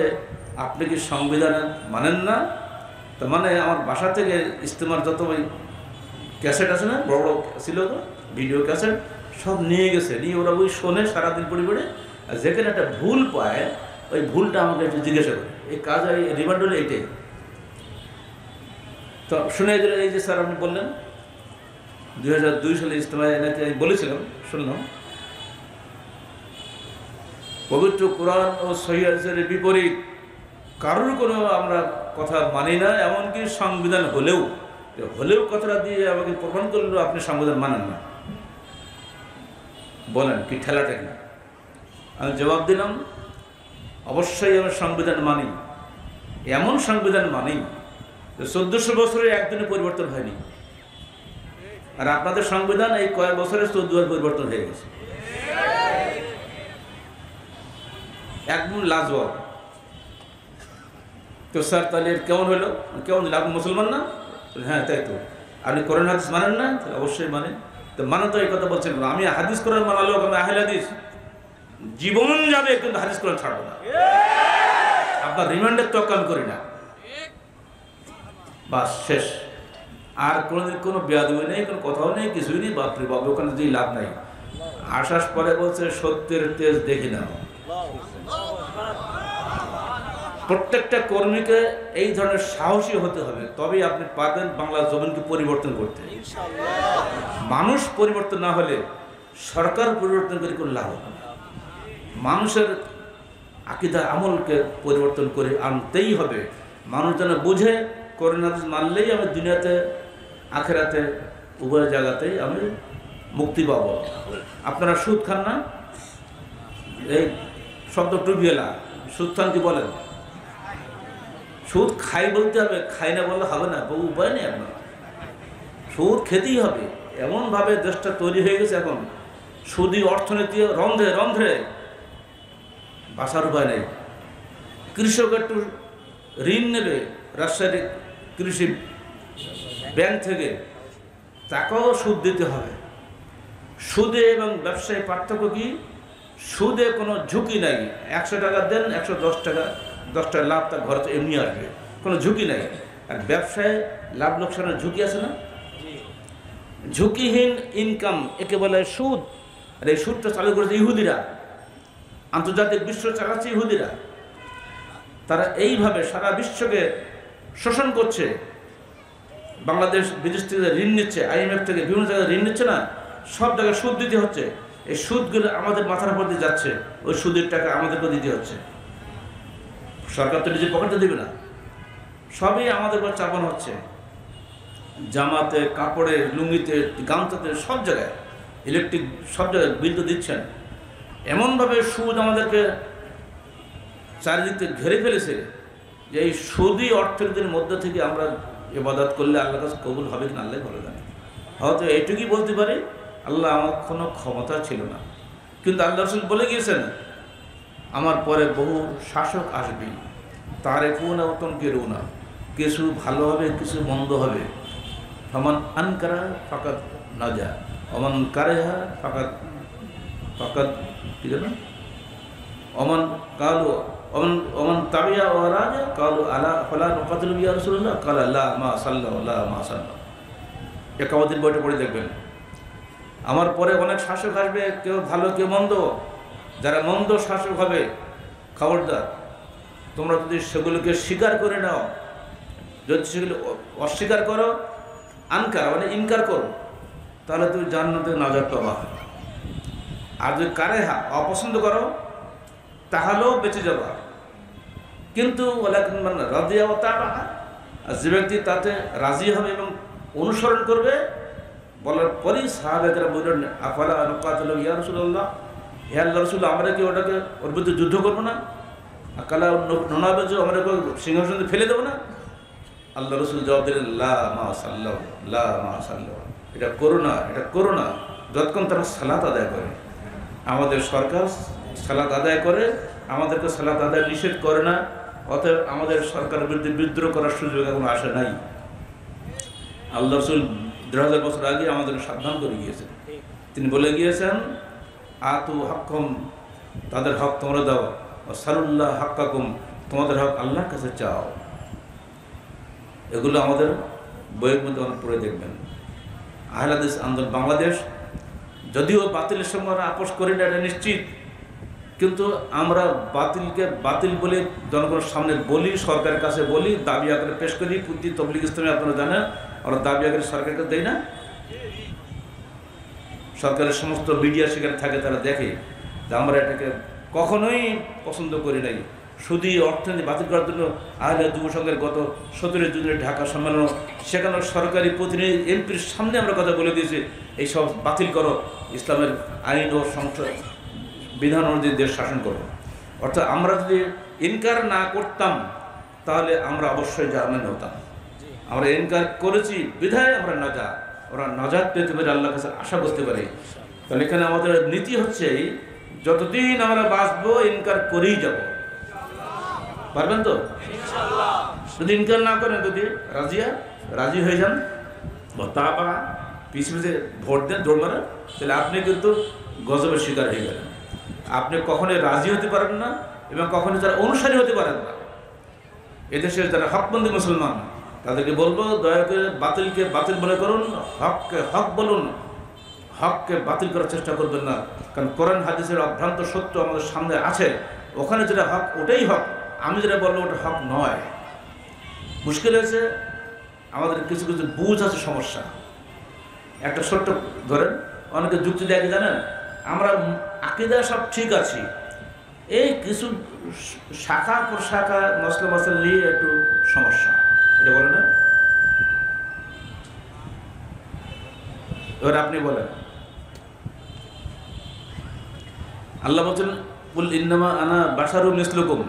S1: আপনি কি সংবিধান মানেন না? তো মানে আমার বাসা থেকে ইস্তেমার যত ওই ক্যাসেট আছে না, বড় বড় ছিল তো ভিডিও ক্যাসেট, সব নিয়ে গেছে, নিয়ে ওরা ওই শোনে সারাদিন পড়ে পড়ে। আর যেখানে একটা ভুল পায় ওই ভুলটা আমাকে একটু জিজ্ঞাসা করে। এই কাজ এই রিমান্ড হলে এইটাই। তো শুনে গেলে এই যে স্যার আপনি বললেন 2002 সালে ইজতেমায় এনাকে আমি বলেছিলাম, শুনলাম পবিত্র কোরআন ও সহিহ হাদিসের বিপরীত কারোর কোনো আমরা কথা মানি না, এমনকি সংবিধান হলেও কথাটা দিয়ে আমাকে প্রমাণ করলেও আপনি সংবিধান মানেন না। বলেন কি ঠেলাটা কি? আমি জবাব দিলাম অবশ্যই আমি সংবিধান মানি, এমন সংবিধান মানি 1400 বছরে একদিনে পরিবর্তন হয়নি। আর আপনাদের সংবিধান এই কয়েক বছরে 14 বার পরিবর্তন হয়ে গেছে, একদম লাজবাব। তো স্যার তাহলে কেমন হলো, কেমন আপনি মুসলমান না? হ্যাঁ তাই তো। আপনি কোরআন হাদিস মানেন না? অবশ্যই মানে। তো মানে তো এই কথা বলছেন, আমি হাদিস কোরআন মানালেও আমি আহলে হাদিস জীবন যাবে কিন্তু হাদিস কোরআন ছাড়বো না। আপনার রিমান্ডের তো আমি করি না, বাস শেষ। আর কোনোদিন কোনো বেয়াদবি নেই, কোনো কথাও নেই, কিছুই নেই। বাপরে বাবু ওখানে যেই লাভ নাই। আসার পরে বলছে সত্যের তেজ দেখি না। প্রত্যেকটা কর্মীকে এই ধরনের সাহসী হতে হবে, তবেই আপনি পারবেন বাংলার জমিনকে পরিবর্তন করতে। মানুষ পরিবর্তন না হলে সরকার পরিবর্তন করে কোনো লাভ হবে না। মানুষের আকীদা আমলকে পরিবর্তন করে আনতেই হবে। মানুষ যেন বুঝে কোরআন হাদিস মানলেই আমি দুনিয়াতে আখেরাতে উভয় জায়গাতেই আমি মুক্তি পাবো। আপনারা সুদ খান না? এই শব্দ টুবিয়েলা, সুদ খান কি বলেন? সুদ খাই বলতে হবে, খাই না বললে হবে না, বহু উপায় নেই। আপনার সুদ খেতেই হবে। এমনভাবে দেশটা তৈরি হয়ে গেছে এখন, সুদী অর্থনীতি রন্ধ্রে রন্ধ্রে, বাসার উপায় নেই। কৃষক একটু ঋণ নেবে রাজশাহী কৃষি ব্যাংক থেকে, তাকেও সুদ দিতে হবে। সুদে এবং ব্যবসায় পার্থক্য কি? সুদে কোনো ঝুঁকি নাই। 100 টাকা দেন, 110 টাকা 10 টাকা লাভ তার ঘরে তো এমনি আসবে, কোনো ঝুঁকি নাই। আর ব্যবসায় লাভ লোকসানের ঝুঁকি আছে না? ঝুঁকিহীন ইনকাম একে বলে সুদ। আর এই সুদটা চালু করেছে ইহুদিরা, আন্তর্জাতিক বিশ্ব চালাচ্ছে ইহুদিরা। তারা এইভাবে সারা বিশ্বকে শোষণ করছে। বাংলাদেশ বিদেশ থেকে ঋণ নিচ্ছে, IMF থেকে বিভিন্ন জায়গায় ঋণ নিচ্ছে না, সব জায়গায় সুদ দিতে হচ্ছে। এই সুদগুলো আমাদের মাথার উপর দিয়ে যাচ্ছে, ওই সুদের টাকা আমাদেরকে দিতে হচ্ছে। সরকার তো নিজের পকেটে দেবে না, সবই আমাদের উপর চাপানো হচ্ছে। জামাতে, কাপড়ে, লুঙ্গিতে, গামছাতে, সব জায়গায়, ইলেকট্রিক সব জায়গায় বিল তো দিচ্ছেন। এমনভাবে সুদ আমাদেরকে চারিদিক থেকে ঘেরে ফেলেছে যে এই সুদী অর্থনীতির মধ্যে থেকে আমরা ইবাদত করলে আল্লাহর কাছে কবুল হবে কিনা আল্লাহ ভালো জানে। হয়তো এইটুকুই বলতে পারি, আল্লাহ আমার কোনো ক্ষমতা ছিল না। কিন্তু আল্লাহ রাসূল বলে গিয়েছেন আমার পরে বহু শাসক আসবে, তারে কোন অতনকে রুনা, কিছু ভালো হবে কিছু মন্দ হবে। ফমান আনকারা ফাকাত নাজা, অমান কারেহা ফাকাত ফাকাত কি জানো, অমান কালু অমান তাবিয়া ও রাজা কালু আলা ফালা নকাতুল ইয়া রাসূলুল্লাহ কাল আল্লাহ মা সাল্লাল্লাহু আলা মা সাল্লাল্লাহু। একামতের বইটা পড়ে দেখবেন। আমার পরে অনেক শাসক আসবে, কেউ ভালো কেউ মন্দ। যারা মন্দ শাসক হবে, খবরদার তোমরা যদি সেগুলোকে স্বীকার করে নাও, যদি সেগুলো অস্বীকার করো, আনকার মানে ইনকার করো, তাহলে তুমি জান্নাতে নাজাত পাবা। আর যদি কারেহা অপছন্দ করো, তাহলেও বেঁচে যাবা। কিন্তু ওয়ালাকিন মান রাদিয়া ওয়া তাবা, আর যে ব্যক্তি তাতে রাজি হবে এবং অনুসরণ করবে, বলার পরেই সাহাবায়েরা বললেন আফালা নুকাতিলু ইয়া রাসূলুল্লাহ, হে আল্লাহর রাসূল, আমরা কি ওটাকে ওর বিরুদ্ধে যুদ্ধ করবো না? আকালা নোনাবেজো, আমরা সিংহাসন ফেলে দেবো না? আল্লাহ রসুল জবাব দিলেন লা মা সাল্লাহ, লা মা সাল্লাহ, এটা করো না, এটা করো না, যতক্ষণ তারা সালাত আদায় করে। আমাদের সরকার সালাত আদায় করে, আমাদেরকে সালাত আদায় নিষেধ করে না, অতএব আমাদের সরকারের বিরুদ্ধে বিদ্রোহ করার সুযোগ এখন আসে নাই। আল্লাহ রসুল 2000 বছর আগে আমাদেরকে সাবধান করে গিয়েছেন। তিনি বলে গিয়েছেন আতু হাক্কুম, তাদের হক তোমরা দাও, সালুল্লাহ হাক্কাকুম, তোমাদের হক আল্লাহর কাছে চাও। এগুলো আমাদের বইয়ের মধ্যে অনেক পড়ে দেখবেন। আহলে হাদিস আন্দোলন বাংলাদেশ যদিও বাতিলের সঙ্গে আমরা আপোষ করি না, এটা নিশ্চিত, কিন্তু আমরা বাতিলকে বাতিল বলে জনগণের সামনে বলি, সরকারের কাছে বলি, দাবি আকারে পেশ করি। পুঁতি তবলিগ ইসলামে আপনারা জানেন আমরা দাবি আকারে সরকারকে দেই না। সরকারের সমস্ত মিডিয়া সেখানে থাকে, তারা দেখে যে আমরা এটাকে কখনোই পছন্দ করি নাই। শুধু অর্থনীতি বাতিল করার জন্য আহলে যুব সংঘের গত 17 জুনের ঢাকা সম্মেলন, সেখানে সরকারি প্রতিনিধি এমপির সামনে আমরা কথা বলে দিয়েছি এই সব বাতিল করো, ইসলামের আইন ও সংসদ বিধান অনুযায়ী দেশ শাসন করো। অর্থাৎ আমরা যদি ইনকার না করতাম তাহলে আমরা অবশ্যই জার্মান হতাম। আমরা ইনকার করেছি বিধায় আমরা ওরা নাজাত পেতে পারে, আল্লাহর কাছে আশা করতে পারি। তাহলে এখানে আমাদের নীতি হচ্ছে যতদিন আমরা বাঁচবো ইনকার করেই যাব। পারবেন তো? যদি ইনকার না করেন, যদি রাজি হয়ে যান, তা পারা পিছিয়ে ভোট দেন, দৌড় মারেন, তাহলে আপনি কিন্তু গজবের শিকার হয়ে গেলেন। আপনি কখনোই রাজি হতে পারেন না এবং কখনোই যারা অনুসারী হতে পারেন না। এদেশের যারা হকবন্দি মুসলমান তাদেরকে বলবো, দয়া করে বাতিলকে বাতিল মনে করুন, হককে হক বলুন, হককে বাতিল করার চেষ্টা করবেন না। কারণ কোরআন হাদিসের অভ্রান্ত সত্য আমাদের সামনে আছে, ওখানে যেটা হক ওটাই হক, আমি যেটা বলবো ওটা হক নয়। মুশকিল হয়েছে আমাদের কিছু কিছু বুঝ আছে, সমস্যা। একটা ছোট্ট ধরেন, অনেকে যুক্তি দেখে জানেন আমরা আকীদা সব ঠিক আছি, এই কিছু শাখা প্রশাখা মসলা মশলা নিয়ে একটু সমস্যা, এটা বলে না? এবার আপনি বলেন, আল্লাহ বলছেন কুল ইন্নামা আনা বাশারুম মিসলুকুম,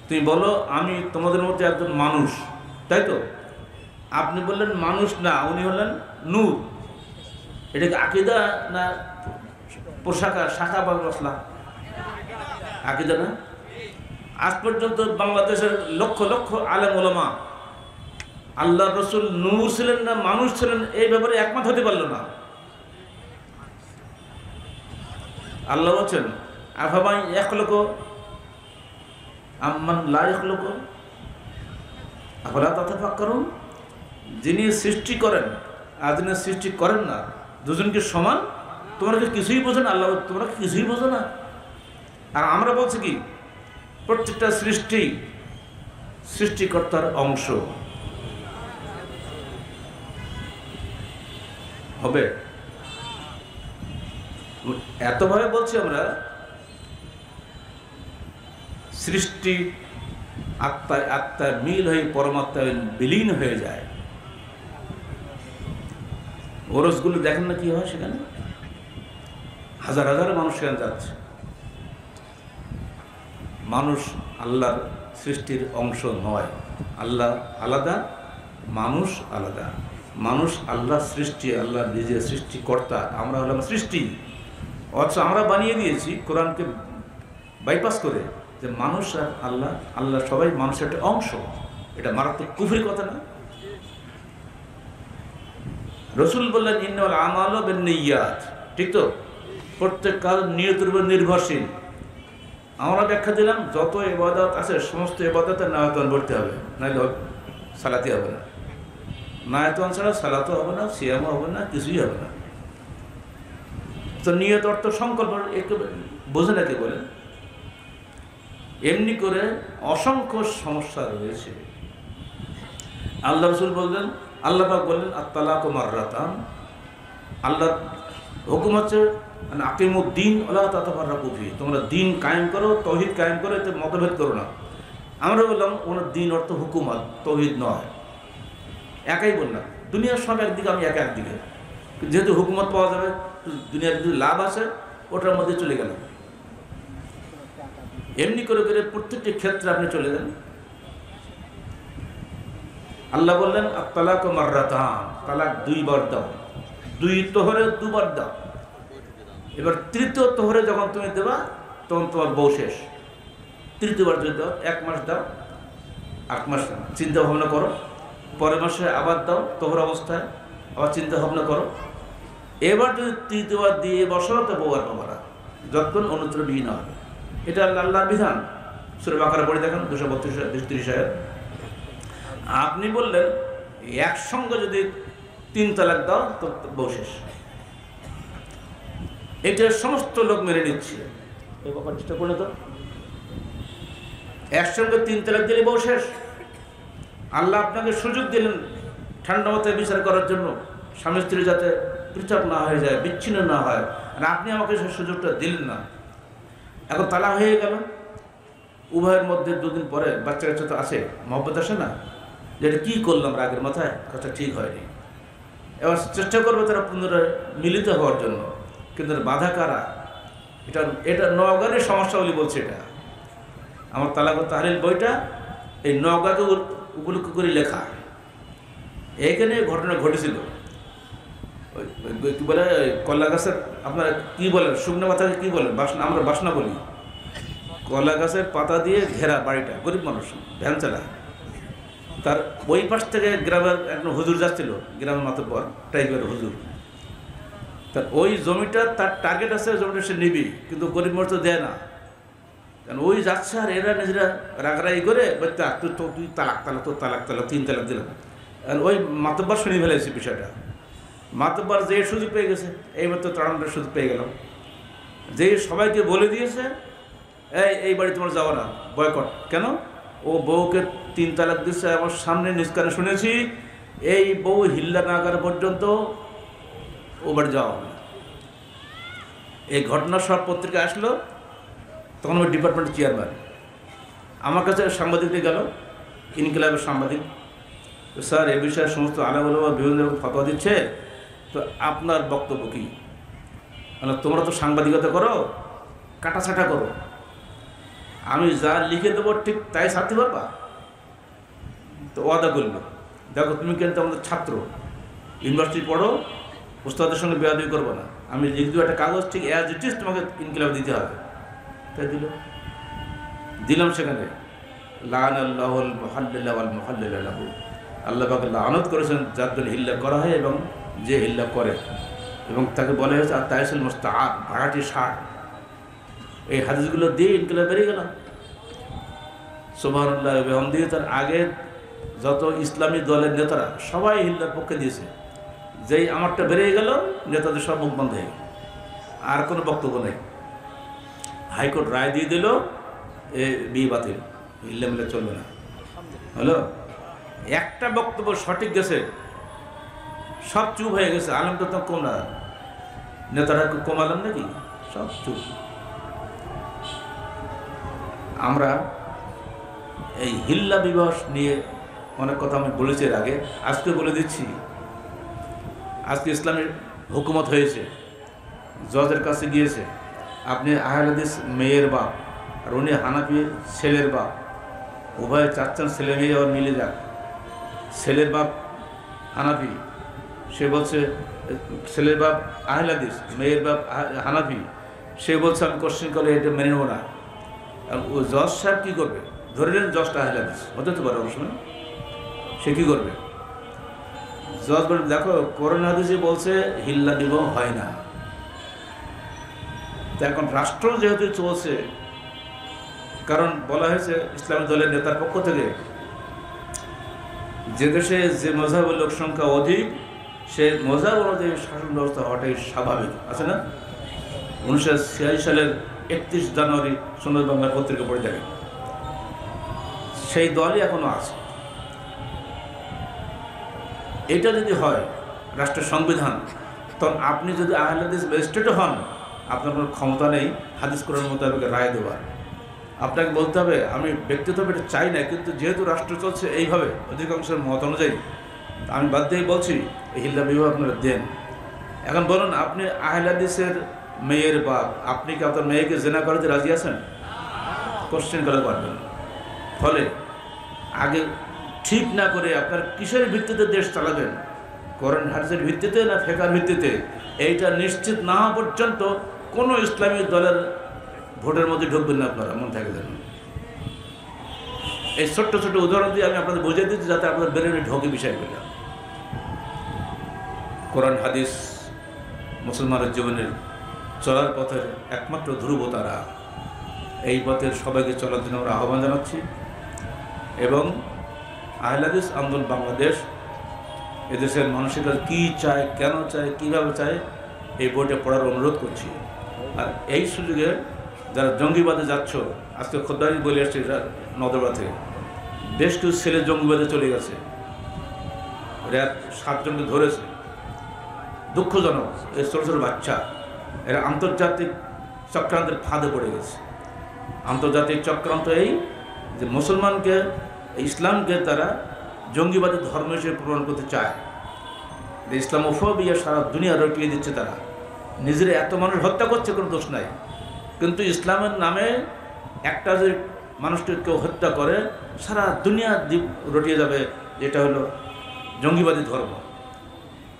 S1: তুমি বলো আমি তোমাদের মধ্যে একজন মানুষ, তাই তো? আপনি বললেন মানুষ না, উনি হলেন নূর। এটা কি আকীদা না পোশাকা, শাখা বা মশলা? আকীদা না? আজ পর্যন্ত বাংলাদেশের লক্ষ লক্ষ আলেম ওলামা আল্লাহ রসুল নূর ছিলেন না মানুষ ছিলেন এই ব্যাপারে একমত হতে পারল না। আল্লাহ বলছেন আফামাই ইয়াখলুকু আম্মান লা ইয়াখলুকু আফালা তাতাফাক্কারুন, যিনি সৃষ্টি করেন আর যিনি সৃষ্টি করেন না দুজনকে সমান, তোমরা কি কিছুই বোঝো না? আল্লাহ তোমরা কিছুই বোঝো না? আর আমরা বলছি কি প্রত্যেকটা সৃষ্টিকর্তার অংশ হবে। এতভাবে বলছি আমরা, সৃষ্টি আত্মায় মিল হয়ে পরমাত্মায় বিলীন হয়ে যায়। ওরসগুলো দেখেন না কি হয়, সেখানে হাজার হাজার মানুষ সেখানে যাচ্ছে। মানুষ আল্লাহর সৃষ্টির অংশ নয়, আল্লাহ আলাদা, মানুষ আলাদা। মানুষ আল্লাহ সৃষ্টি, আল্লাহ নিজে সৃষ্টিকর্তা, আমরা হলাম সৃষ্টি। অথচ আমরা বানিয়ে দিয়েছি কোরআনকে বাইপাস করে যে মানুষ আর আল্লাহ সবাই মানুষের একটা অংশ। এটা মারাত্মক কুফরি কথা না? রসুল বললেন ইন্নাল আমালু বিন্নিয়াত, ঠিক তো? প্রত্যেক কাজ নিয়তের উপর নির্ভরশীল। আমরা ব্যাখ্যা দিলাম যত ইবাদত আছে সমস্ত ইবাদতে নায়াতন করতে হবে, নাহলে সালাতি হবে না। নায়াতন ছাড়া সালাতও হবে না, সিয়ামও হবে না, কিছুই হবে না। তো নিয়ত অর্থ সংকল্প, একটু বোঝে নাকি বলেন? এমনি করে অসংখ্য সমস্যা রয়েছে। আল্লাহ রসুল বললেন, আল্লাহ পাক বললেন আত-তালাকু মাররাতান, আল্লাহ হুকুম হচ্ছে আকিমুদ্দিন ওয়ালা তাতাফাররাকু ফিহি, তোমরা দিন কায়েম করো, তৌহিদ কায়েম করো, এতে মতভেদ করো না। আমরা বললাম ওনার দিন অর্থ হুকুমত, তৌহিদ নয়। একাই বললাম, দুনিয়ার সব একদিকে, আমি একদিকে। যেহেতু হুকুমত পাওয়া যাবে, দুনিয়ার যদি লাভ আছে ওটার মধ্যে চলে গেল। এমনি করে করে প্রত্যেকটি ক্ষেত্রে আপনি চলে যান। আল্লাহ বললেন তালাক মাররাতান, তালাক 2 বার দাও, 2 তোহরে 2 বার দাও। এবার তৃতীয় তোহরে যখন তুমি দেবা তখন তোমার বউ শেষ। তৃতীয়বার যদি দাও, 1 মাস দাও, 8 মাস চিন্তা ভাবনা করো, পরের মাসে আবার দাও তোহর অবস্থায়, আবার চিন্তা ভাবনা করো। এবার যদি তৃতীয়বার দিয়ে বসো তো বউ আর পাবা না, যতক্ষণ অনুত্তর বিহীন হবে। এটা আল্লাহর বিধান। সূরা বাকারা পড়ে দেখেন 232-233 আয়াত। আপনি বললেন একসঙ্গে যদি 3 তালাক দাও তো বউ শেষ। এটা সমস্ত লোক মেনে নিচ্ছে। এই ব্যাপার চেষ্টা করে তো, একসঙ্গে 3 তালাক দিলে বউ শেষ। আল্লাহ আপনাকে সুযোগ দিলেন ঠান্ডা মাথায় বিচার করার জন্য, স্বামী স্ত্রী যাতে পৃথক না হয়ে যায়, বিচ্ছিন্ন না হয়, আর আপনি আমাকে সেই সুযোগটা দিলেন না। এখন তালাক হয়ে গেল, উভয়ের মধ্যে 2 দিন পরে বাচ্চা কাচ্চা তো আসে, মহব্বত আসে না, যে এটা কী করলাম রাগের মাথায়, কথা ঠিক হয়নি। এবার চেষ্টা করবে তারা পুনরায় মিলিত হওয়ার জন্য, কিন্তু বাধা কারা? এটা নওগাঁর সমস্যা বলে বলছে। এটা আমার তালাক তাহলিল বইটা এই নওগাঁকে উপলক্ষ করে লেখা। এইখানে ঘটনা ঘটেছিল। কী বলে কলা গাছের, আপনারা কী বলেন শুকনো পাতাকে কী বলেন? বাসনা, আমরা বাসনা বলি। কলা গাছের পাতা দিয়ে ঘেরা বাড়িটা, গরিব মানুষ, ভ্যান চালায়। তার ওই পাশ থেকে গ্রামের একজন হুজুর যাচ্ছিল, গ্রামের মাতব্বর টাইপের হুজুর। তার ওই জমিটা তার টার্গেট আছে, জমিটা সে নিবি, কিন্তু গরিব মানুষ তো দেয় না। কারণ ওই যাচ্ছে আর এরা নিজেরা রাগারাগি করে তুই তালাক, তোর তালাক, 3 তালাক দিলাম। আর ওই মাতব্বর শুনে ফেলেছে বিষয়টা। মাতব্বর যে সুযোগ পেয়ে গেছে, এইবার তো তাড়ানোর সুযোগ পেয়ে গেল, যে সবাইকে বলে দিয়েছে এই বাড়ি তোমার যাওয়া না, বয়কট। কেন? ও বউকে 3 তালাক দিচ্ছে, আমার সামনে নিষ্কানে শুনেছি, এই বউ হিল্লা না করা পর্যন্ত ও বাড়ি যাওয়া হবে। এই ঘটনা সব পত্রিকা আসলো। তখন ওই ডিপার্টমেন্টের চেয়ারম্যান আমার কাছে সাংবাদিকদের গেল, ইনকিলাবের সাংবাদিক। তো স্যার, এ বিষয়ে সমস্ত আলামা বিভিন্ন রকম ফতোয়া দিচ্ছে, তো আপনার বক্তব্য কী? মানে তোমরা তো সাংবাদিকতা করো, কাটাছাটা করো, আমি যা লিখে দেবো ঠিক তাই ছাড়তে পারবা? তো ওয়াদা করল, দেখো তুমি কিন্তু আমাদের ছাত্র, ইউনিভার্সিটি পড়ো, উস্তাদের সঙ্গে বেয়াদবি করবো না, আমি লিখে দেবো একটা কাগজ, ঠিক অ্যাজ ইট ইজ তোমাকে ইনকিলাব দিতে হবে। তাই দিলাম। সেখানে লাআনাল্লাহুল মুহাল্লিলা ওয়াল মুহাল্লিলা লাহু, আল্লাহ পাক লানত করেছেন যার জন্য হিল্লা করা হয় এবং যে হিল্লা করে, এবং তাকে বলা হয়েছে আর তাইসুল মুস্তাআব, ভাড়াটি ষাট। এই হাদিসগুলো দিয়ে ইনকিলাব বেরিয়ে গেল। সুবহানাল্লাহ। বিহামদিহি। তার আগে যত ইসলামী দলের নেতারা সবাই হিল্লার পক্ষে দিয়েছে, যেই আমারটা বেরিয়ে গেল নেতাদের সব মুখ বন্ধ হয়ে গেল, আর কোনো বক্তব্য নেই। হাইকোর্ট রায় দিয়ে দিল, এ বিয়ে বাতিল, হিল্লা মিলে চলবে না। হলো একটা বক্তব্য সঠিক গেছে, সব চুপ হয়ে গেছে। আলেমটা তো কম না, নেতারা কম আলেম নাকি? সব চুপ। আমরা এই হিল্লা বিবাহ নিয়ে অনেক কথা আমি বলেছি এর আগে, আজকে বলে দিচ্ছি। আজকে ইসলামের হুকুমত হয়েছে, জজের কাছে গিয়েছে, আপনি আহলে হাদিস মেয়ের বাপ আর উনি হানাফি ছেলের বাপ, উভয়ে চাচ্ছেন ছেলে মেয়ে আবার মিলে যাক। ছেলের বাপ হানাফি, সে বলছে ছেলের বাপ আহলে হাদিস, মেয়ের বাপ হানাফি, সে বলছে আমি কোশ্চেন করে এটা মেনে নেব না। ও জজ সাহেব কী করবে? ধরে নেন জজটা আহলে হাদিস, হতে তো পারে অবশ্য, সে কী করবে? জজ বলে দেখো কোরআন হাদিসে বলছে হিল্লা বিবাহ হয় না। তো এখন রাষ্ট্র যেহেতু চলছে, কারণ বলা হয়েছে ইসলামী দলের নেতার পক্ষ থেকে, যে দেশে যে মযহাবের লোক সংখ্যা অধিক সে মযহাব অনুযায়ী শাসন ব্যবস্থা হওয়াটাই স্বাভাবিক, আছে না? 1946 সালের 31 জানুয়ারি সোনার বাংলা পত্রিকা পড়ে যাবে, সেই দলই এখনো আছে। এটা যদি হয় রাষ্ট্রের সংবিধান, তখন আপনি যদি আহলে হাদিস ম্যাজিস্ট্রেটও হন, আপনার কোনো ক্ষমতা নেই হাদিস কোরআন মোতাবেক রায় দেওয়ার। আপনাকে বলতে হবে আমি ব্যক্তিগতভাবে এটা চাই না, কিন্তু যেহেতু রাষ্ট্র চলছে এইভাবে অধিকাংশের মত অনুযায়ী, আমি বাদ দিয়েই বলছি এই হিল্লা বিবাহ আপনারা দেন। এখন বলুন, আপনি আহলে হাদিসের মেয়ের বাপ, আপনি কি আপনার মেয়েকে জেনা করাতে রাজি আছেন? কোশ্চেন করা পারবেন। ফলে আগে ঠিক না করে আপনার কিসের ভিত্তিতে দেশ চালাবেন, কোরআন হাদিসের ভিত্তিতে না ফিকহের ভিত্তিতে, এইটা নিশ্চিত না হওয়া পর্যন্ত কোনো ইসলামী দলের ভোটের মধ্যে ঢুকবেন না আপনারা, মন থাকে জানেন। এই ছোট্ট ছোট্ট উদাহরণ দিয়ে আমি আপনাদের বুঝিয়ে দিচ্ছি যাতে আপনাদের ব্রেনে ঢোকে বিষয়গুলো। কোরআন হাদিস মুসলমানের জীবনের চলার পথের একমাত্র ধ্রুবতারা। এই পথের সবাইকে চলার জন্য আমরা আহ্বান জানাচ্ছি এবং আহলে হাদিস আন্দোলন বাংলাদেশ এদেশের মানসিকতা কী চায়, কেন চায়, কীভাবে চায়, এই বইটা পড়ার অনুরোধ করছি। আর এই সুযোগে যারা জঙ্গিবাদে যাচ্ছ, আজকে খোদ্দারি বলে আসছে নদরবা থেকে বেশ কিছু ছেলে জঙ্গিবাদে চলে গেছে, র্যাব 7 জনকে ধরেছে। দুঃখজনক, এই ছোটো ছোটো বাচ্চা এরা আন্তর্জাতিক চক্রান্তের ফাঁদে পড়ে গেছে। আন্তর্জাতিক চক্রান্ত এই যে মুসলমানকে, ইসলামকে তারা জঙ্গিবাদী ধর্ম হিসেবে প্রমাণ করতে চায়। ইসলামোফোবিয়া সারা দুনিয়া রটিয়ে দিচ্ছে। তারা নিজেরা এত মানুষ হত্যা করছে, কোনো দোষ নাই, কিন্তু ইসলামের নামে একটা যে মানুষকে কেউ হত্যা করে সারা দুনিয়া রটিয়ে যাবে, এটা হলো জঙ্গিবাদী ধর্ম।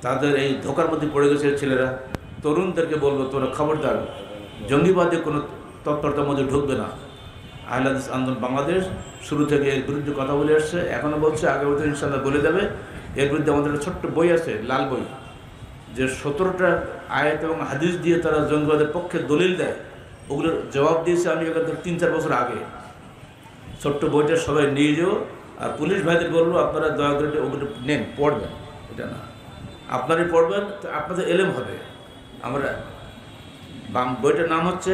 S1: তাদের এই ধোকার মধ্যে পড়ে গেছে ছেলেরা। তরুণদেরকে বলবো, তোরা খবরদার জঙ্গিবাদী কোনো তৎপরতার মধ্যে ঢুকবে না। আহলে হাদিস আন্দোলন বাংলাদেশ শুরু থেকে এর বিরুদ্ধে কথা বলে আসছে, এখনও বলছে, আগামীতে ইনশাআল্লাহ বলে যাবে। এর বিরুদ্ধে আমাদের একটা ছোট্ট বই আছে, লাল বই, যে 17টা আয়াত এবং হাদিস দিয়ে তারা জঙ্গিবাদের পক্ষে দলিল দেয়, ওগুলোর জবাব দিয়েছে আমি এখান থেকে 3-4 বছর আগে। ছোট্ট বইটা সবাই নিয়ে যাও। আর পুলিশ ভাইদের বলবো, আপনারা দয়া করে ওগুলো নেন, পড়বেন। এটা না, আপনারাই পড়বেন, আপনাদের এলেম হবে। আমরা বইটার নাম হচ্ছে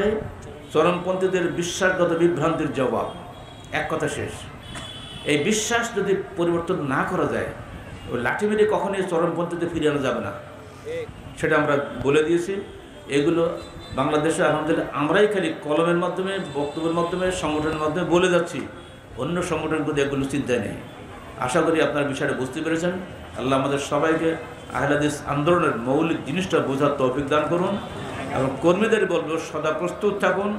S1: চরমপন্থীদের বিশ্বাসগত বিভ্রান্তির জবাব। এক কথা শেষ। এই বিশ্বাস যদি পরিবর্তন না করা যায়, ওই লাঠি মেরে কখনোই চরমপন্থীতে ফিরিয়ে আনা যাবে না, সেটা আমরা বলে দিয়েছি। এগুলো বাংলাদেশে আলহামদুলিল্লাহ আমরাই খালি কলমের মাধ্যমে, বক্তব্যের মাধ্যমে, সংগঠনের মাধ্যমে বলে যাচ্ছি, অন্য সংগঠনগুলো এগুলো চিন্তায় নেই। আশা করি আপনারা বিষয়টা বুঝতে পেরেছেন। আল্লাহ আমাদের সবাইকে আহলে হাদিস আন্দোলনের মৌলিক জিনিসটা বোঝার তৌফিক দান করুন এবং কর্মীদের বলবো সদা প্রস্তুত থাকুন।